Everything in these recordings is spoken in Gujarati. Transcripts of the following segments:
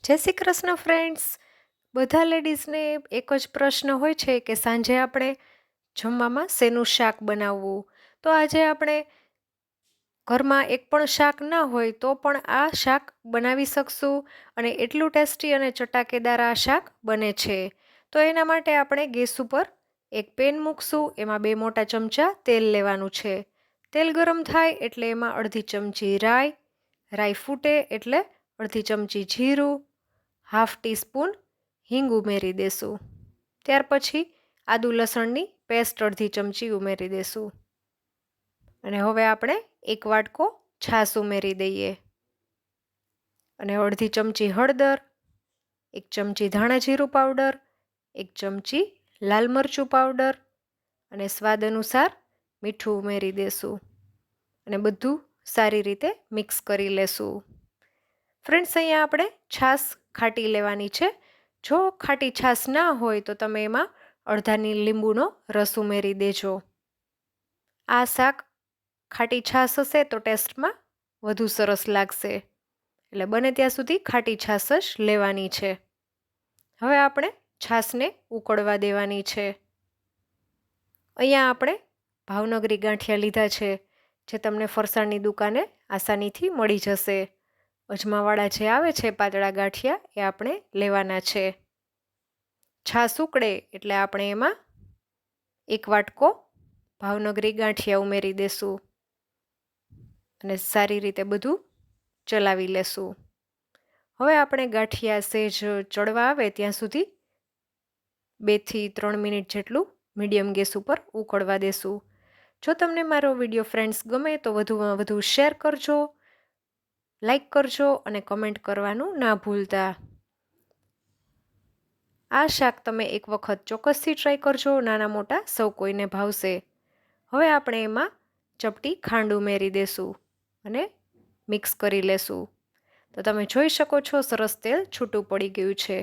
જય શ્રી કૃષ્ણ ફ્રેન્ડ્સ. બધા લેડીઝને એક જ પ્રશ્ન હોય છે કે સાંજે આપણે જમવામાં શેનું શાક બનાવવું. તો આજે આપણે ઘરમાં એક પણ શાક ના હોય તો પણ આ શાક બનાવી શકશું અને એટલું ટેસ્ટી અને ચટાકેદાર આ શાક બને છે. તો એના માટે આપણે ગેસ ઉપર એક પેન મૂકશું. એમાં 2 મોટા ચમચા તેલ લેવાનું છે. તેલ ગરમ થાય એટલે એમાં અડધી ચમચી રાઈ ફૂટે એટલે અડધી ચમચી જીરું, હાફ ટીસ્પૂન હિંગ ઉમેરી દેશું. ત્યાર પછી આદુ લસણની પેસ્ટ અડધી ચમચી ઉમેરી દેશું અને હવે આપણે 1 વાટકો છાશ ઉમેરી દઈએ અને અડધી ચમચી હળદર, 1 ચમચી ધાણા જીરું પાવડર, 1 ચમચી લાલ મરચું પાવડર અને સ્વાદ અનુસાર મીઠું ઉમેરી દેશું અને બધું સારી રીતે મિક્સ કરી લેશું. ફ્રેન્ડ્સ, અહીંયા આપણે છાશ ખાટી લેવાની છે. જો ખાટી છાશ ના હોય તો તમે એમાં અડધાની લીંબુનો રસ ઉમેરી દેજો. આ શાક ખાટી છાશ હશે તો ટેસ્ટમાં વધુ સરસ લાગશે, એટલે બને ત્યાં સુધી ખાટી છાશ જ લેવાની છે. હવે આપણે છાશને ઉકળવા દેવાની છે. અહીંયા આપણે ભાવનગરી ગાંઠિયા લીધા છે, જે તમને ફરસાણની દુકાને આસાનીથી મળી જશે. અજમાવાળા જે આવે છે પાતળા ગાંઠિયા, એ આપણે લેવાના છે. છાશ ઉકળે એટલે આપણે એમાં 1 વાટકો ભાવનગરી ગાંઠિયા ઉમેરી દેશું અને સારી રીતે બધું ચલાવી લેશું. હવે આપણે ગાંઠિયા સહેજ ચડવા આવે ત્યાં સુધી 2 થી 3 મિનિટ જેટલું મીડિયમ ગેસ ઉપર ઉકળવા દેશું. જો તમને મારો વિડીયો ફ્રેન્ડ્સ ગમે તો વધુમાં વધુ શેર કરજો, લાઈક કરજો અને કમેન્ટ કરવાનું ના ભૂલતા. આ શાક તમે એક વખત ચોક્કસથી ટ્રાય કરજો, નાના મોટા સૌ કોઈને ભાવશે. હવે આપણે એમાં ચપટી ખાંડ ઉમેરી દેશું અને મિક્સ કરી લેશું. તો તમે જોઈ શકો છો સરસ તેલ છૂટું પડી ગયું છે.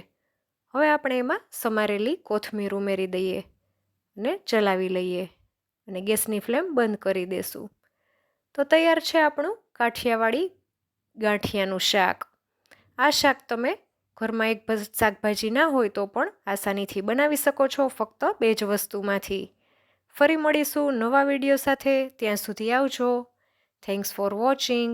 હવે આપણે એમાં સમારેલી કોથમીર ઉમેરી દઈએ અને ચલાવી લઈએ અને ગેસની ફ્લેમ બંધ કરી દેશું. તો તૈયાર છે આપણું કાઠિયાવાડી ગાંઠિયાનું શાક. આ શાક તમે ઘરમાં એક શાકભાજી ના હોય તો પણ આસાનીથી બનાવી શકો છો, ફક્ત 2 જ વસ્તુમાંથી. ફરી મળીશું નવા વિડીયો સાથે. ત્યાં સુધી આવજો. Thanks for watching.